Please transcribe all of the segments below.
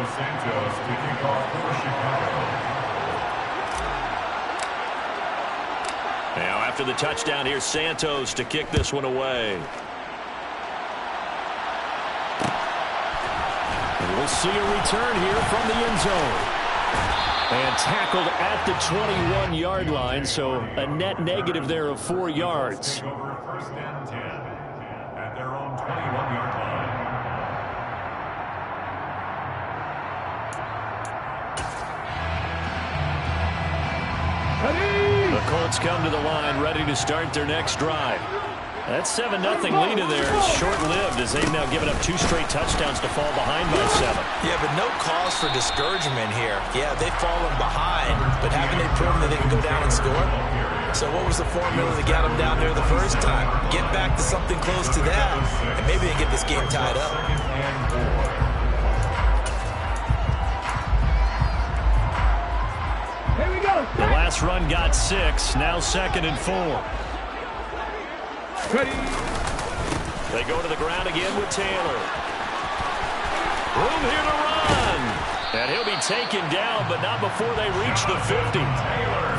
Santos to kick off for Chicago. Now after the touchdown, here's Santos to kick this one away. And we'll see a return here from the end zone. And tackled at the 21-yard line, so a net negative there of 4 yards. Over first and 10 at their own 21-yard line. The Colts come to the line, ready to start their next drive. That 7-0 lead of theirs is short-lived as they've now given up 2 straight touchdowns to fall behind by 7. Yeah, but no cause for discouragement here. Yeah, they've fallen behind, but haven't they proven that they can go down and score? So what was the formula that got them down there the first time? Get back to something close to that, and maybe they get this game tied up. Here we go. The last run got 6, now 2nd and 4. Ready. They go to the ground again with Taylor. Room here to run. And he'll be taken down, but not before they reach the 50.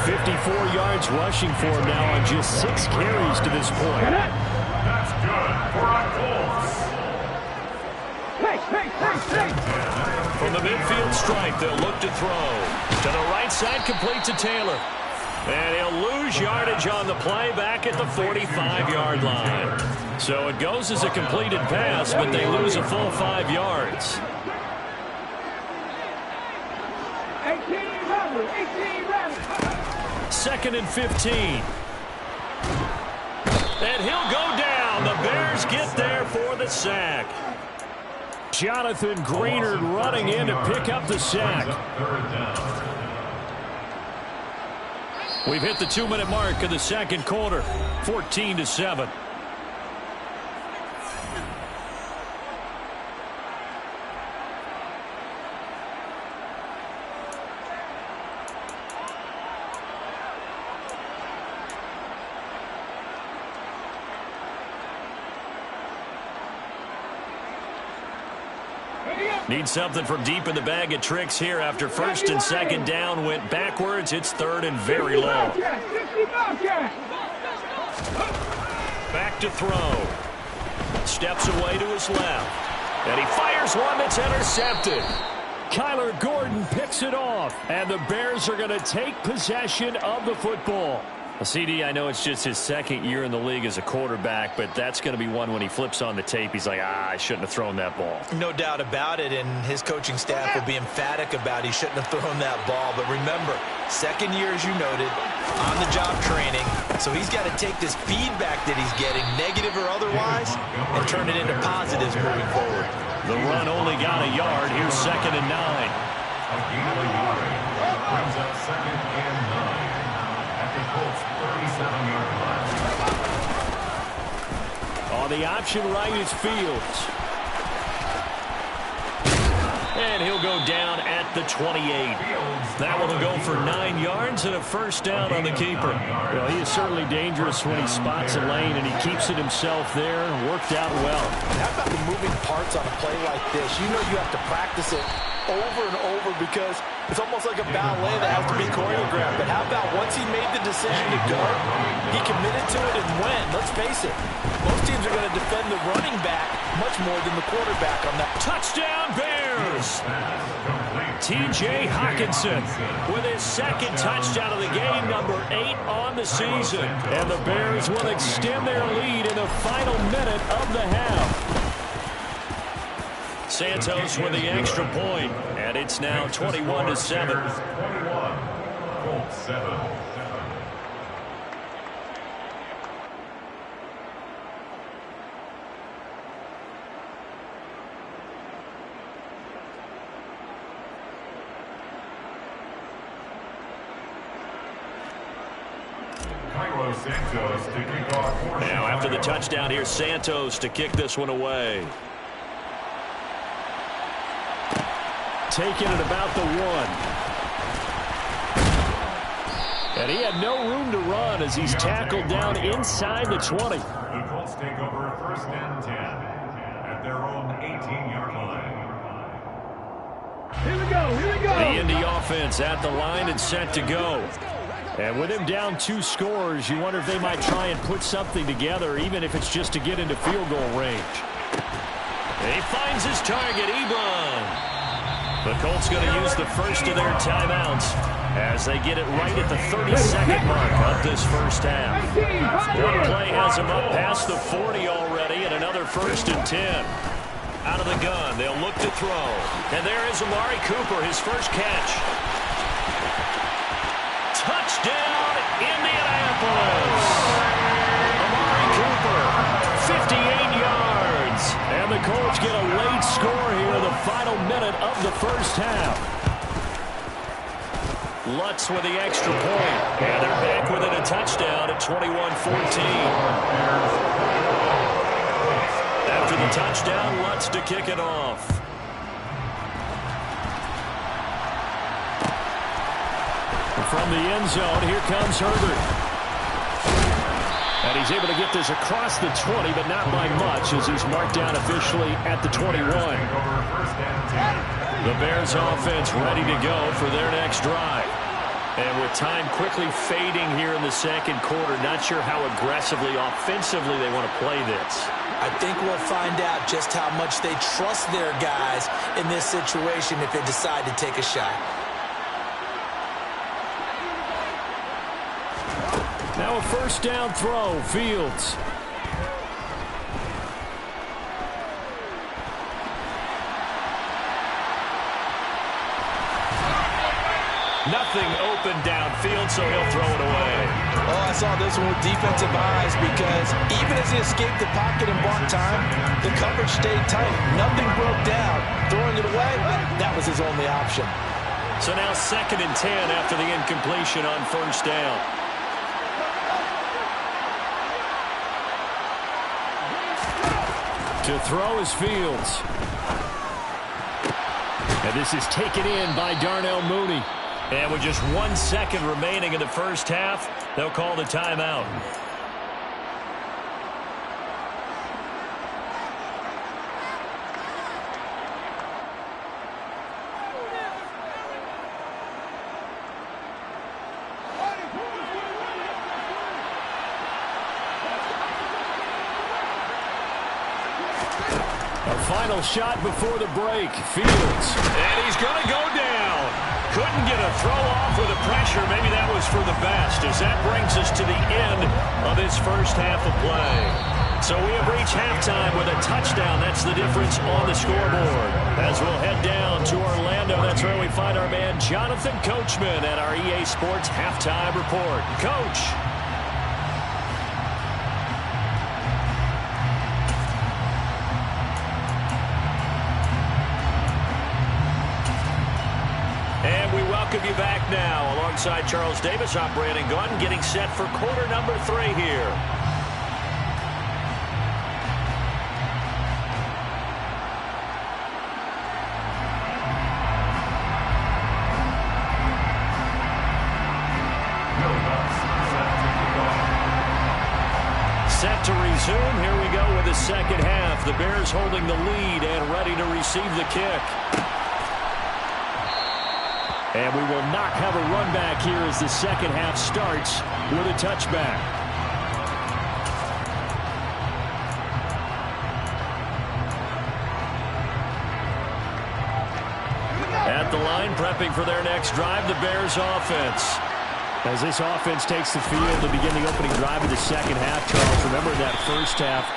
54 yards rushing for him now on just 6 carries to this point. That's good for our Colts. Hey. From the midfield stripe, they'll look to throw. To the right side, complete to Taylor. And he'll lose yardage on the play back at the 45-yard line. So it goes as a completed pass, but they lose a full 5 yards. 2nd and 15. And he'll go down. The Bears get there for the sack. Jonathan Graynard running in to pick up the sack. We've hit the 2-minute mark of the second quarter, 14-7. Need something from deep in the bag of tricks here after 1st and 2nd down went backwards. It's 3rd and very long. Back to throw. Steps away to his left. And he fires one that's intercepted. Kyler Gordon picks it off. And the Bears are going to take possession of the football. Well, CD, I know it's just his 2nd year in the league as a quarterback, but that's going to be one when he flips on the tape. He's like, I shouldn't have thrown that ball. No doubt about it, and his coaching staff will be emphatic about he shouldn't have thrown that ball. But remember, 2nd year, as you noted, on-the-job training. So he's got to take this feedback that he's getting, negative or otherwise, and turn it into positives moving forward. The run only got a yard. Here's 2nd and 9. A gain of a yard. Brings up 2nd and 9. Colts 37-yard line. On the option right is Fields. And he'll go down at the 28. That one will go for 9 yards and a 1st down on the keeper. Well, he is certainly dangerous when he spots a lane, and he keeps it himself there. Worked out well. How about the moving parts on a play like this? You know you have to practice it over and over because it's almost like a ballet that has to be choreographed. But how about once he made the decision to go, he committed to it and went. Let's face it, most teams are going to defend the running back much more than the quarterback on that. Touchdown Bears! T.J. Hockenson with his 2nd touchdown of the game, number 8 on the season. And the Bears will extend their lead in the final minute of the half. Santos with the extra point, and it's now 21-7. 21. Colts 7. Santos to kick off. Now after the touchdown, here's Santos to kick this one away. Taken at about the 1. And he had no room to run as he's tackled down inside the 20. The Colts take over 1st and 10 at their own 18-yard line. The Indy offense at the line and set to go. And with him down 2 scores, you wonder if they might try and put something together, even if it's just to get into field goal range. And he finds his target, Ebron. The Colts going to use the first of their timeouts as they get it right at the 32nd mark of this first half. One play has them up past the 40 already, and another 1st and 10. Out of the gun, they'll look to throw. And there is Amari Cooper, his first catch. Touchdown, Indianapolis! Amari Cooper, 58 yards. And the Colts get a late score here in the final minute of the first half. Lutz with the extra point. And they're back within a touchdown at 21-14. After the touchdown, Lutz to kick it off. From the end zone, here comes Herbert. And he's able to get this across the 20, but not by much, as he's marked down officially at the 21. The Bears offense ready to go for their next drive. And with time quickly fading here in the second quarter, not sure how aggressively, offensively they want to play this. I think we'll find out just how much they trust their guys in this situation if they decide to take a shot. Now a first down throw, Fields. Nothing open downfield, so he'll throw it away. Oh, I saw this one with defensive eyes because even as he escaped the pocket and bought time, the coverage stayed tight. Nothing broke down. Throwing it away, that was his only option. So now 2nd and 10 after the incompletion on first down. To throw is Fields. And this is taken in by Darnell Mooney. And with just 1 second remaining in the first half, they'll call the timeout. A final shot before the break. Fields. And he's going to go down. Couldn't get a throw off with the pressure. Maybe that was for the best, as that brings us to the end of this first half of play. So we have reached halftime with a touchdown. That's the difference on the scoreboard. As we'll head down to Orlando, that's where we find our man Jonathan Coachman at our EA Sports Halftime Report. Coach. Welcome you back now alongside Charles Davis. I'm Brandon Gaudin getting set for quarter number 3 here. Set to resume. Here we go with the second half. The Bears holding the lead and ready to receive the kick. And we will not have a run back here as the second half starts with a touchback. At the line, prepping for their next drive, the Bears offense. As this offense takes the field to begin the opening drive of the second half, Charles, remember that first half,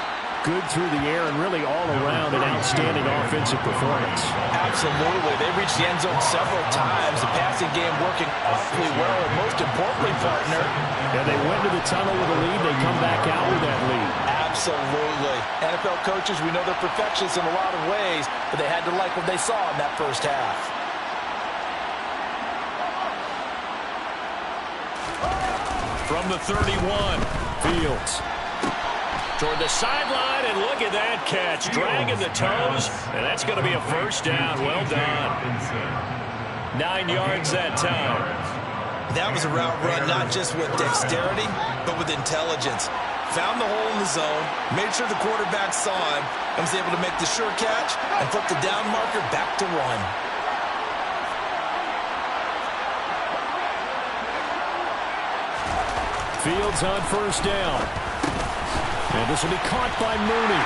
good through the air and really all around an outstanding offensive performance. Absolutely. They reached the end zone several times. The passing game working awfully well, and most importantly, partner. And they went to the tunnel with a lead. They come back out with that lead. Absolutely. NFL coaches, we know they're perfectionists in a lot of ways, but they had to like what they saw in that first half. From the 31, Fields. Toward the sideline, and look at that catch. Dragging the toes, and that's going to be a first down. Well done. 9 yards that time. That was a route run not just with dexterity, but with intelligence. Found the hole in the zone, made sure the quarterback saw him, and was able to make the sure catch and flip the down marker back to 1. Fields on first down. And this will be caught by Mooney.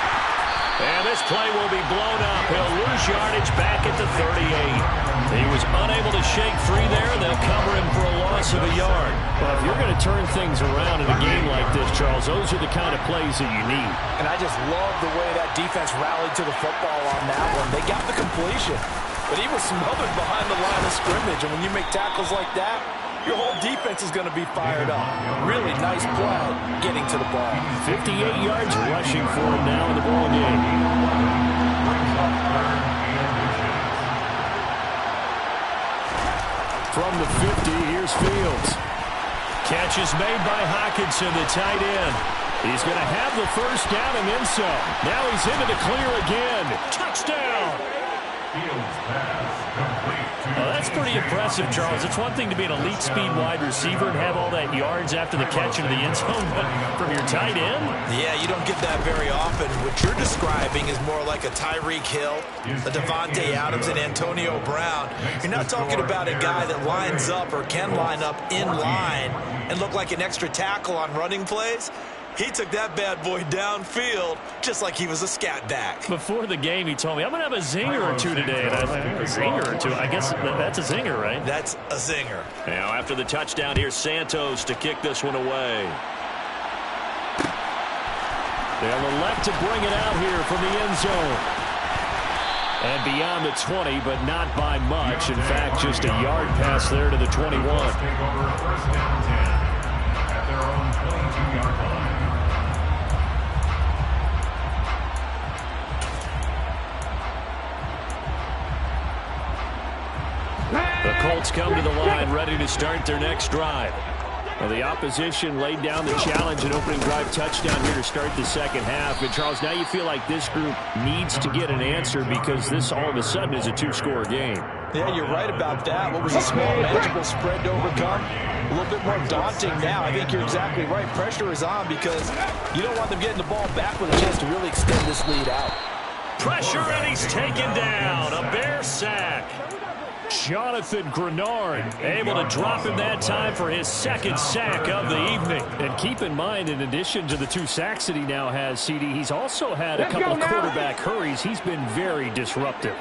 And this play will be blown up. He'll lose yardage back at the 38. He was unable to shake free there, and they'll cover him for a loss of a yard. Well, if you're going to turn things around in a game like this, Charles, those are the kind of plays that you need. And I just love the way that defense rallied to the football on that one. They got the completion, but he was smothered behind the line of scrimmage. And when you make tackles like that, your whole defense is going to be fired up. Really nice play getting to the ball. 58 yards rushing for him now in the ball game. From the 50, here's Fields. Catch is made by Hockenson, the tight end. He's going to have the first down and then some. Now he's into the clear again. Touchdown! Fields pass complete. Well, that's pretty impressive, Charles. It's one thing to be an elite speed wide receiver and have all that yards after the catch into the end zone, but from your tight end? Yeah, you don't get that very often. What you're describing is more like a Tyreek Hill, a Devontae Adams, and Antonio Brown. You're not talking about a guy that lines up or can line up in line and look like an extra tackle on running plays. He took that bad boy downfield just like he was a scat back. Before the game, he told me, I'm going to have a zinger or two today. And I was like, a zinger or two? I guess that's a zinger, right? That's a zinger. Now, after the touchdown, here's Santos to kick this one away. They'll elect to bring it out here from the end zone. And beyond the 20, but not by much. In fact, just a yard pass there to the 21. Take over first down 10 at their own 22-yard line. The Colts come to the line ready to start their next drive. Well, the opposition laid down the challenge and opening drive touchdown here to start the second half. And, Charles, now you feel like this group needs to get an answer because this all of a sudden is a two-score game. Yeah, you're right about that. What was a small, manageable spread to overcome? A little bit more daunting now. I think you're exactly right. Pressure is on because you don't want them getting the ball back with a chance to really extend this lead out. Pressure, and he's taken down. A Bear sack. Jonathan Grenard able to drop him that time for his second sack of the evening. And keep in mind, in addition to the 2 sacks that he now has, CD, he's also had a couple of quarterback hurries. He's been very disruptive.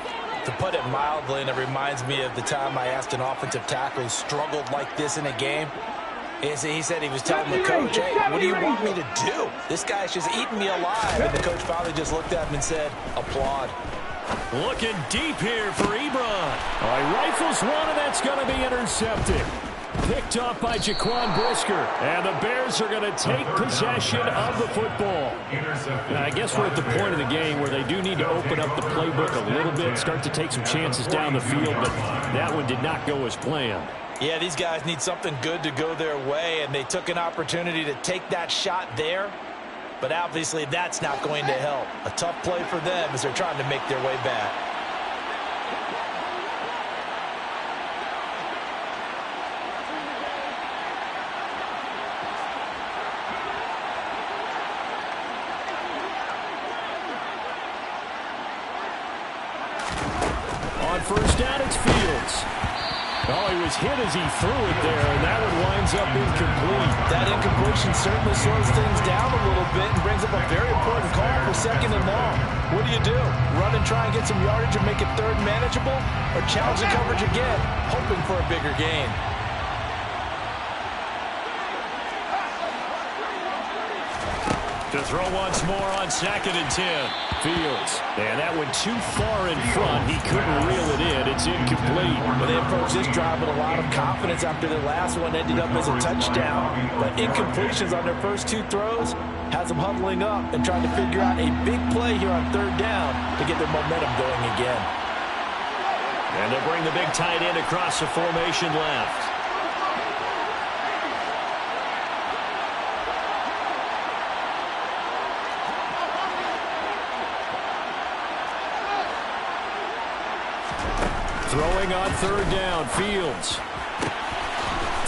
To put it mildly, and it reminds me of the time I asked an offensive tackle who struggled like this in a game. He said he was telling the coach, hey, what do you want me to do? This guy's just eating me alive. And the coach finally just looked at him and said, applaud. Looking deep here for Ebron. All right, rifles one, and that's going to be intercepted. Picked off by Jaquan Brisker. And the Bears are going to take possession of the football. Now, I guess we're at the point of the game where they do need to open up the playbook a little bit, start to take some chances down the field, but that one did not go as planned. Yeah, these guys need something good to go their way, and they took an opportunity to take that shot there. But obviously that's not going to help. A tough play for them as they're trying to make their way back. On first down, it's Fields. Oh, he was hit as he threw it there, and that one winds up incomplete. That incompletion certainly slows things down a little bit and brings up a very important call for second and long. What do? Run and try and get some yardage and make it third manageable? Or challenge the coverage again, hoping for a bigger gain? To throw once more on 2nd and 10. Fields. And that went too far in front. He couldn't reel it in. It's incomplete. Well, they approached this drive with a lot of confidence after the last one ended up as a touchdown. But incompletions on their first 2 throws has them huddling up and trying to figure out a big play here on 3rd down to get their momentum going again. And they'll bring the big tight end across the formation left. Throwing on 3rd down, Fields.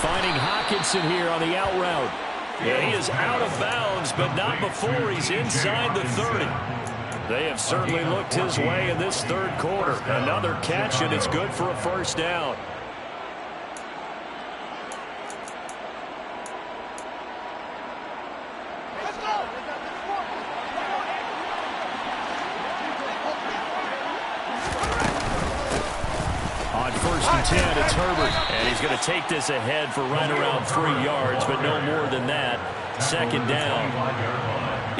Finding Hockenson here on the out route. Yeah, he is out of bounds, but not before he's inside the 30. They have certainly looked his way in this 3rd quarter. Another catch, and it's good for a first down. and 10. It's Herbert. And he's going to take this ahead for right around 3 yards, but no more than that. Second down.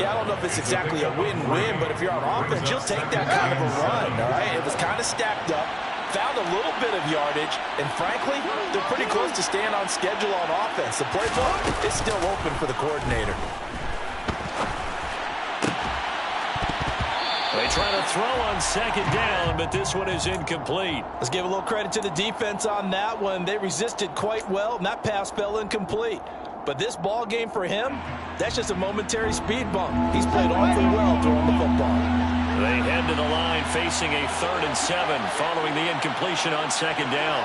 Yeah, I don't know if it's exactly a win-win, but if you're on offense, you'll take that kind of a run, all right? It was kind of stacked up, found a little bit of yardage, and frankly, they're pretty close to staying on schedule on offense. The playbook is still open for the coordinator. They try to throw on second down, but this one is incomplete. Let's give a little credit to the defense on that one. They resisted quite well, and that pass fell incomplete. But this ball game for him, that's just a momentary speed bump. He's played awfully well throwing the football. They head to the line facing a 3rd and 7 following the incompletion on second down.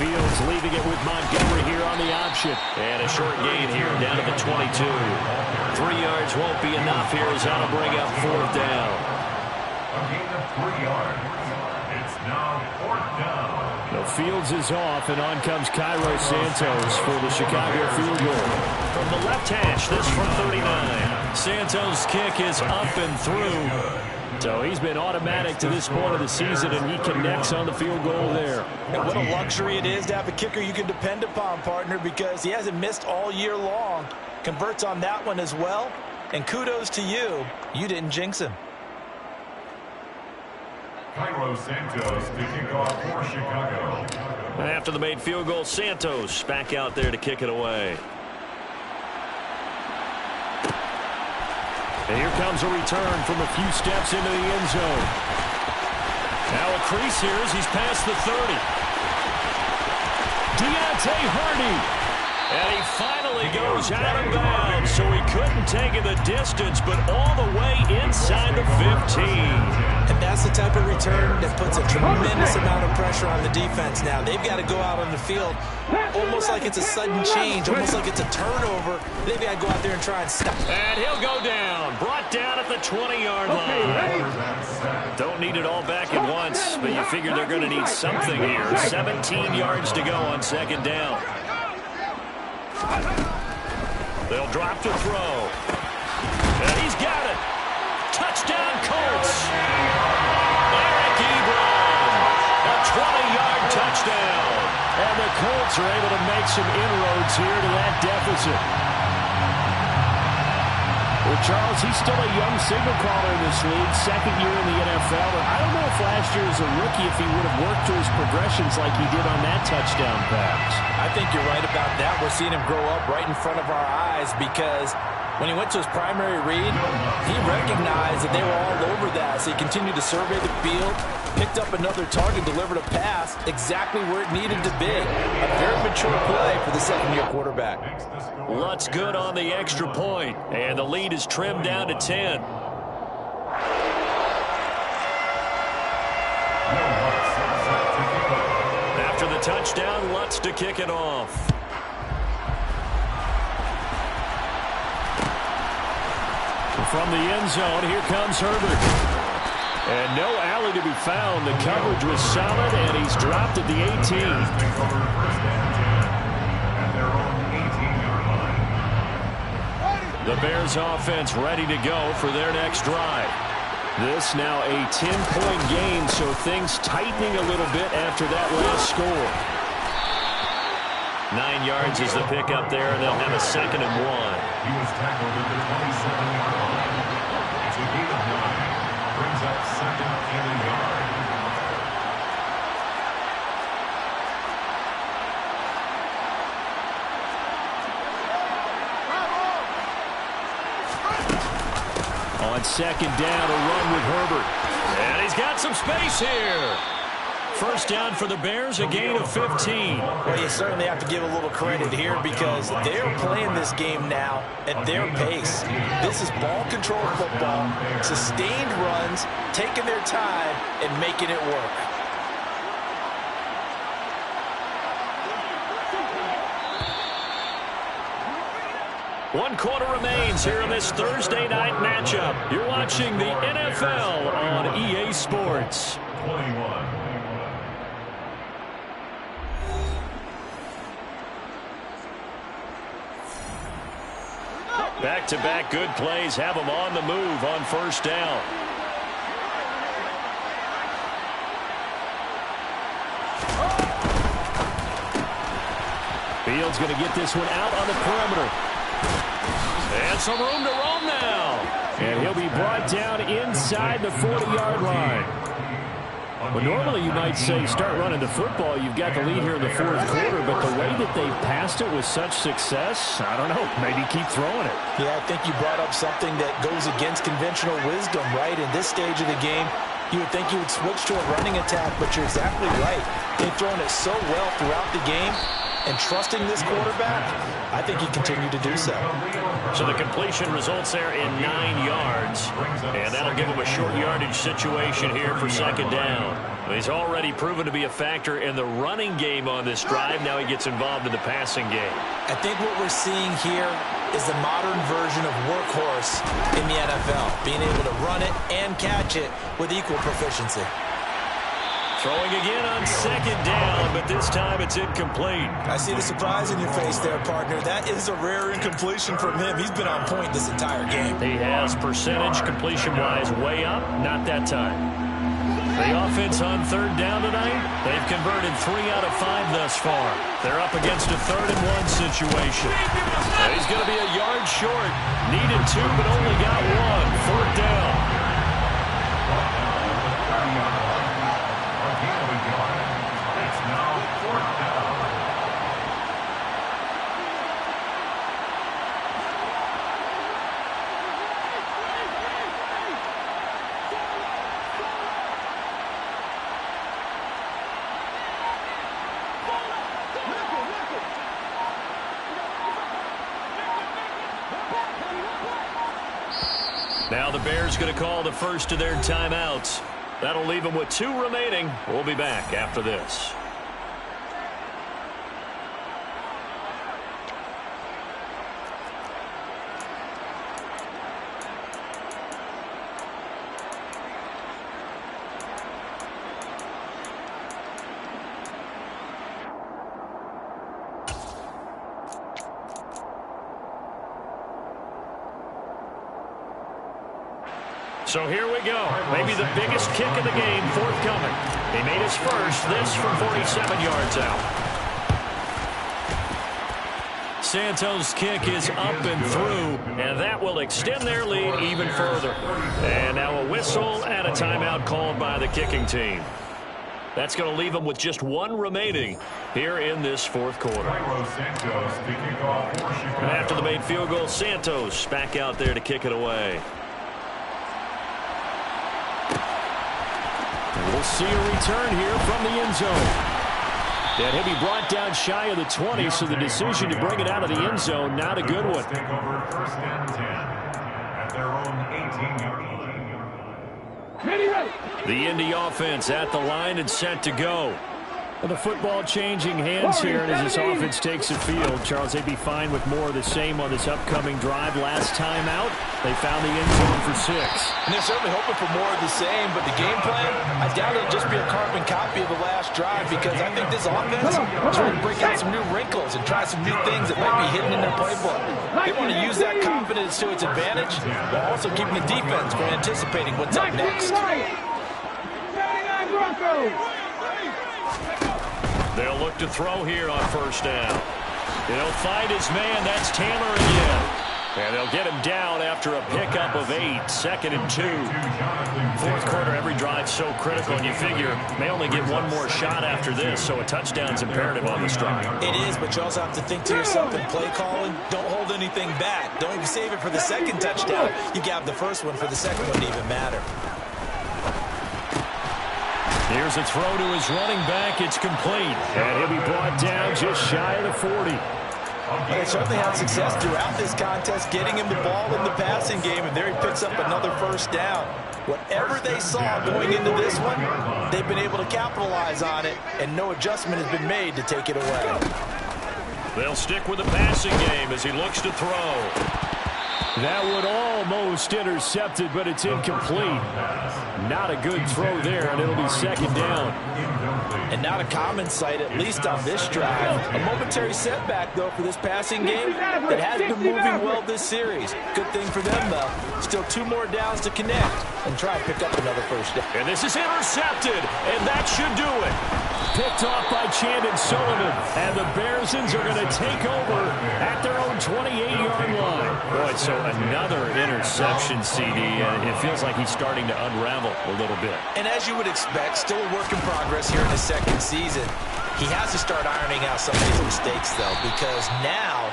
Fields leaving it with Montgomery here on the option. And a short gain here down to the 22. 3 yards won't be enough here as that'll bring up 4th down. A gain of 3 yards. It's now 4th down. The Fields is off, and on comes Cairo Santos for the Chicago field goal. From the left hash, this from 39. Santos' kick is up and through. So he's been automatic to this point of the season, and he connects on the field goal there. And what a luxury it is to have a kicker you can depend upon, partner, because he hasn't missed all year long. Converts on that one as well. And kudos to you. You didn't jinx him. Cairo Santos to kick off for Chicago. After the made field goal, Santos back out there to kick it away. And here comes a return from a few steps into the end zone. Now a crease here as he's past the 30. Deontay Hardy. And he finally goes out of bounds, so he couldn't take it the distance, but all the way inside the 15. And that's the type of return that puts a tremendous amount of pressure on the defense now. They've got to go out on the field almost like it's a sudden change, almost like it's a turnover. They've got to go out there and try and stop. And he'll go down, brought down at the 20-yard line. Don't need it all back at once, but you figure they're going to need something here. 17 yards to go on second down. They'll drop to throw. And he's got it. Touchdown, Colts. Eric Ebron. A 20-yard touchdown. And the Colts are able to make some inroads here to that deficit. Well, Charles, he's still a young signal caller in this league, second year in the NFL. But I don't know if last year as a rookie if he would have worked to his progressions like he did on that touchdown pass. I think you're right about that. We're seeing him grow up right in front of our eyes because when he went to his primary read, he recognized that they were all over that. So he continued to survey the field, picked up another target, delivered a pass exactly where it needed to be. A very mature play for the second-year quarterback. Lutz good on the extra point, and the lead is trimmed down to 10. After the touchdown, Lutz to kick it off. From the end zone, here comes Herbert. And no alley to be found. The coverage was solid, and he's dropped at the 18. The Bears offense ready to go for their next drive. This now a 10-point game, so things tightening a little bit after that last score. 9 yards is the pickup there, and they'll have a 2nd and 1. He was tackled at the 27-yard line. It's a gain of 9. Brings up 2nd and a yard. On second down, a run with Herbert. And he's got some space here. First down for the Bears, a gain of 15. Well, you certainly have to give a little credit here because they're playing this game now at their pace. This is ball control football, sustained runs, taking their time, and making it work. One quarter remains here in this Thursday night matchup. You're watching the NFL on EA Sports. 21. Back-to-back good plays have them on the move on first down. Fields going to get this one out on the perimeter. And some room to roam now. And he'll be brought down inside the 40-yard line. Well, normally you might say start running the football. You've got the lead here in the fourth quarter, but the way that they passed it with such success, I don't know, maybe keep throwing it. Yeah, I think you brought up something that goes against conventional wisdom, right? In this stage of the game, you would think you would switch to a running attack, but you're exactly right. They've thrown it so well throughout the game, and trusting this quarterback, I think he continued to do so. So the completion results there in 9 yards, and that'll give him a short yardage situation here for second down. He's already proven to be a factor in the running game on this drive. Now he gets involved in the passing game. I think what we're seeing here is the modern version of workhorse in the NFL, being able to run it and catch it with equal proficiency. Throwing again on second down, but this time it's incomplete. I see the surprise in your face there, partner. That is a rare incompletion from him. He's been on point this entire game. He has percentage completion-wise way up, not that time. The offense on third down tonight, they've converted 3 out of 5 thus far. They're up against a 3rd-and-1 situation. He's going to be a yard short. Needed 2, but only got 1. 4th down. Now the Bears going to call the first of their timeouts. That'll leave them with 2 remaining. We'll be back after this. So here we go. Maybe the biggest kick of the game forthcoming. He made his first, this from 47 yards out. Santos' kick is up and through, and that will extend their lead even further. And now a whistle and a timeout called by the kicking team. That's going to leave them with just 1 remaining here in this fourth quarter. And after the made field goal, Santos back out there to kick it away. We'll see a return here from the end zone. And he'll be brought down shy of the 20, so the decision to bring it out of the end zone, not a good one. Take over 1st and 10 at their own 18-yard line. The Indy offense at the line and set to go. Well, the football changing hands here, and as this offense takes the field, Charles, they'd be fine with more of the same on this upcoming drive. Last time out, they found the end zone for 6. And they're certainly hoping for more of the same, but the game plan, I doubt it'll just be a carbon copy of the last drive, because I think this offense is ready to break out some new wrinkles and try some new things that might be hidden in their playbook. They want to use that confidence to its advantage, while also keeping the defense from anticipating what's up next. They'll look to throw here on 1st down. He'll find his man. That's Taylor again. And they'll get him down after a pickup of 8. 2nd and 2. Fourth quarter, every drive so critical, and you figure may only get 1 more shot after this, so a touchdown's imperative on this drive. It is, but you also have to think to yourself in play calling, don't hold anything back. Don't save it for the 2nd touchdown. You got the first one for the 2nd one to even matter. Here's a throw to his running back. It's complete. And he'll be brought down just shy of the 40. They certainly had success throughout this contest, getting him the ball in the passing game, and there he picks up another 1st down. Whatever they saw going into this one, they've been able to capitalize on it, and no adjustment has been made to take it away. They'll stick with the passing game as he looks to throw. That would almost intercept it, but it's incomplete. Not a good throw there, and it'll be 2nd down. And not a common sight, at least on this drive. A momentary setback, though, for this passing game that has been moving well this series. Good thing for them, though. Still 2 more downs to connect and try and pick up another 1st down. And this is intercepted, and that should do it. picked off by Chandon Sullivan. And the Bearsons are going to take over at their own 28-yard line. Boy, so another interception, CD. It feels like he's starting to unravel a little bit. And as you would expect, still a work in progress here in his second season. He has to start ironing out some of these mistakes, though, because now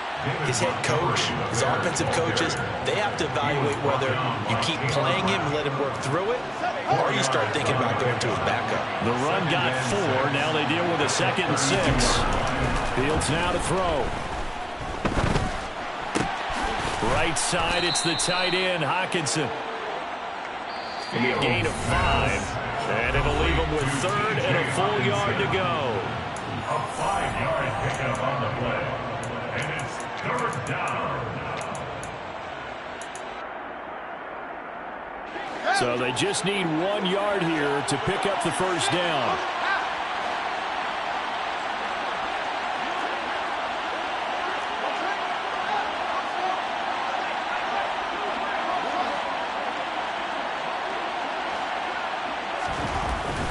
his head coach, his offensive coaches, they have to evaluate whether you keep playing him and let him work through it, or you start thinking about going to his backup. The run got 4. Now they deal with a 2nd and 6. Fields now to throw. Right side, it's the tight end, Hockenson. A gain of 5. And it'll leave him with 3rd and a full yard to go. A 5-yard pickup on the play. And it's 3rd down. So they just need 1 yard here to pick up the first down.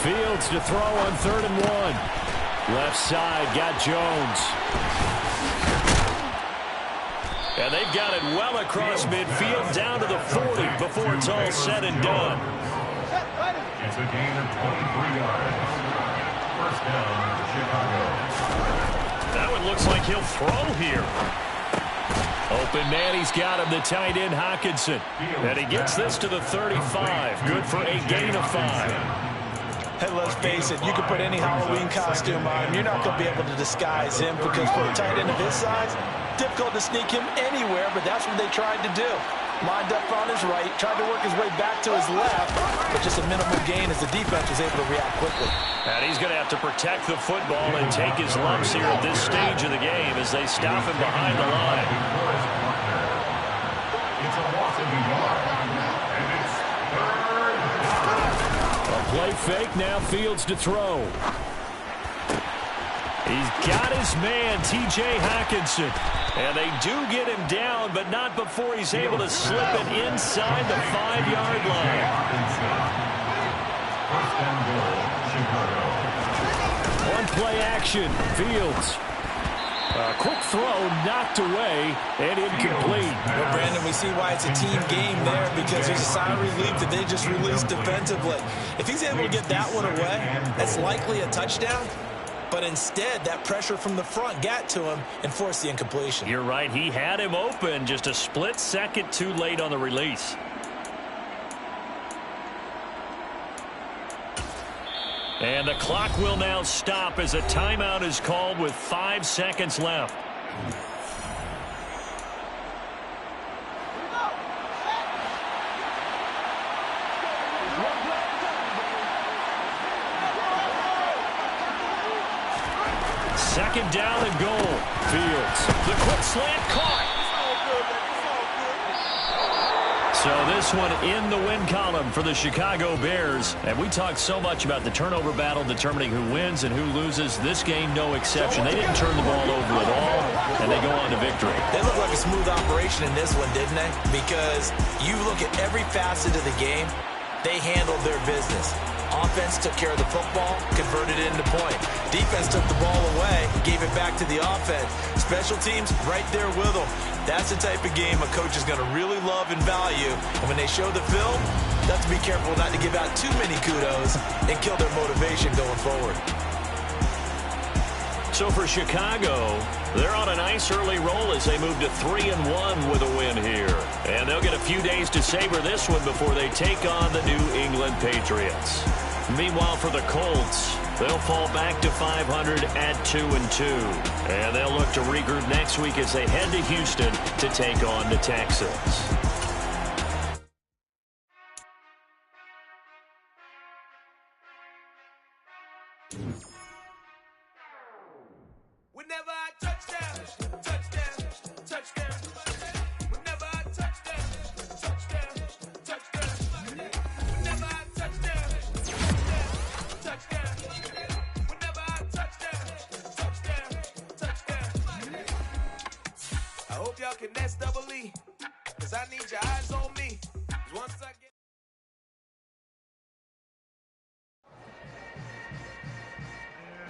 Fields to throw on 3rd and 1. Left side, got Jones. And they've got it well across midfield down to the 40 before it's all said and done. It's a gain of 23 yards. First down, Chicago. That one looks like he'll throw here. Open man, he's got him, the tight end, Hockenson. And he gets this to the 35. Good for a gain of 5. Hey, let's face it, you can put any Halloween costume on him. You're not going to be able to disguise him because for a tight end of his size, difficult to sneak him anywhere, but that's what they tried to do. Lined up on his right, tried to work his way back to his left, but just a minimal gain as the defense was able to react quickly. And he's going to have to protect the football and take his lumps here at this stage of the game as they stop him behind the line. It's a loss of a yard. And it's 3rd down. A play fake, now Fields to throw. He's got his man, T.J. Hockenson. And they do get him down, but not before he's able to slip it inside the 5-yard line. First and goal, Chicago. One play action, Fields. A quick throw knocked away and incomplete. Well, Brandon, we see why it's a team game there because there's a sign of relief that they just released defensively. If he's able to get that one away, that's likely a touchdown. But instead, that pressure from the front got to him and forced the incompletion. You're right. He had him open, just a split second too late on the release. And the clock will now stop as a timeout is called with 5 seconds left. Second down and goal. Fields. The quick slant caught. So this one in the win column for the Chicago Bears. And we talked so much about the turnover battle determining who wins and who loses. This game, no exception. They didn't turn the ball over at all, and they go on to victory. They look like a smooth operation in this one, didn't they? Because you look at every facet of the game, they handled their business. Offense took care of the football, converted it into point. Defense took the ball away, gave it back to the offense. Special teams right there with them. That's the type of game a coach is going to really love and value. And when they show the film, they have to be careful not to give out too many kudos and kill their motivation going forward. So for Chicago, they're on a nice early roll as they move to 3-1 with a win here. And they'll get a few days to savor this one before they take on the New England Patriots. Meanwhile, for the Colts, they'll fall back to 500 at 2-2. And they'll look to regroup next week as they head to Houston to take on the Texans. Whenever I touchdown, touchdown, touchdown. Whenever I touchdown, touchdown, touchdown. Whenever I touchdown, touchdown. Whenever I touchdown, touchdown. I hope y'all can nest double E, 'cause I need your eyes on me. 'Cause once I get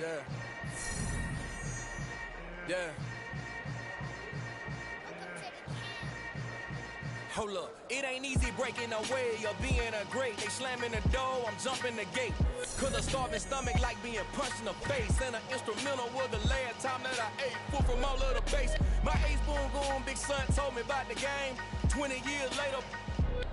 Yeah. Yeah. Hold up, it ain't easy breaking away or being a great. They slamming the door, I'm jumping the gate. Cause a starving stomach like being punched in the face. And an instrumental was the last time that I ate food from all of the bass. My ace boom goon, big son told me about the game. 20 years later,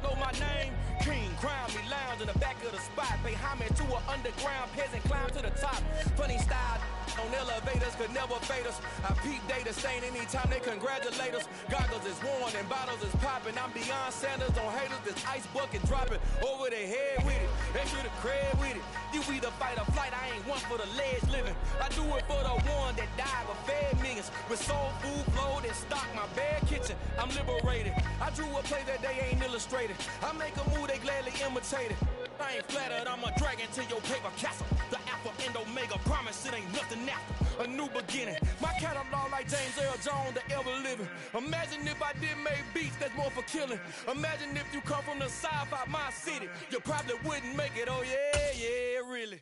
know my name. King, crown me, lounge in the back of the spot. Pay homage to an underground peasant, climb to the top. Funny style on elevators could never fade us. I peep data stain anytime they congratulate us. Goggles is worn and bottles is popping. I'm Deion Sanders on haters, this ice bucket dropping over their head with it. They should have cred with it. You either fight or flight, I ain't one for the ledge living. I do it for the one that died but fed millions. With soul food flowed and stocked my bare kitchen. I'm liberated. I drew a play that they ain't illustrated. I make a move, they gladly imitate it. I ain't flattered, I'm a dragon to your paper castle. The Alpha and Omega, promise it ain't nothing after. A new beginning. My catalog like James Earl Jones, the ever living. Imagine if I did make beats that's more for killing. Imagine if you come from the south out my city. You probably wouldn't make it, oh yeah, yeah, really.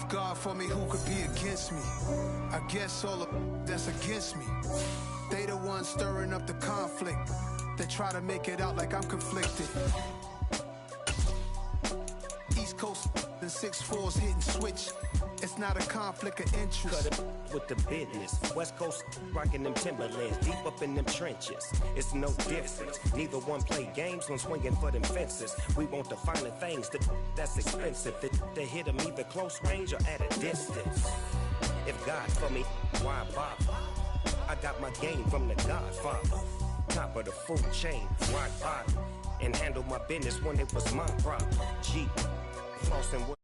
God for me, who could be against me? I guess all of that's against me. They the ones stirring up the conflict. They try to make it out like I'm conflicted. East Coast and 6'4's hitting switch. It's not a conflict of interest. Cut it with the business. West Coast rocking them Timberlands, deep up in them trenches. It's no difference. Neither one play games when swinging for them fences. We want the finer things that's expensive. They hit them either close range or at a distance. If God for me, why bother? I got my game from the Godfather. Top of the food chain, rock bottom. And handle my business when it was my problem. G, flossing with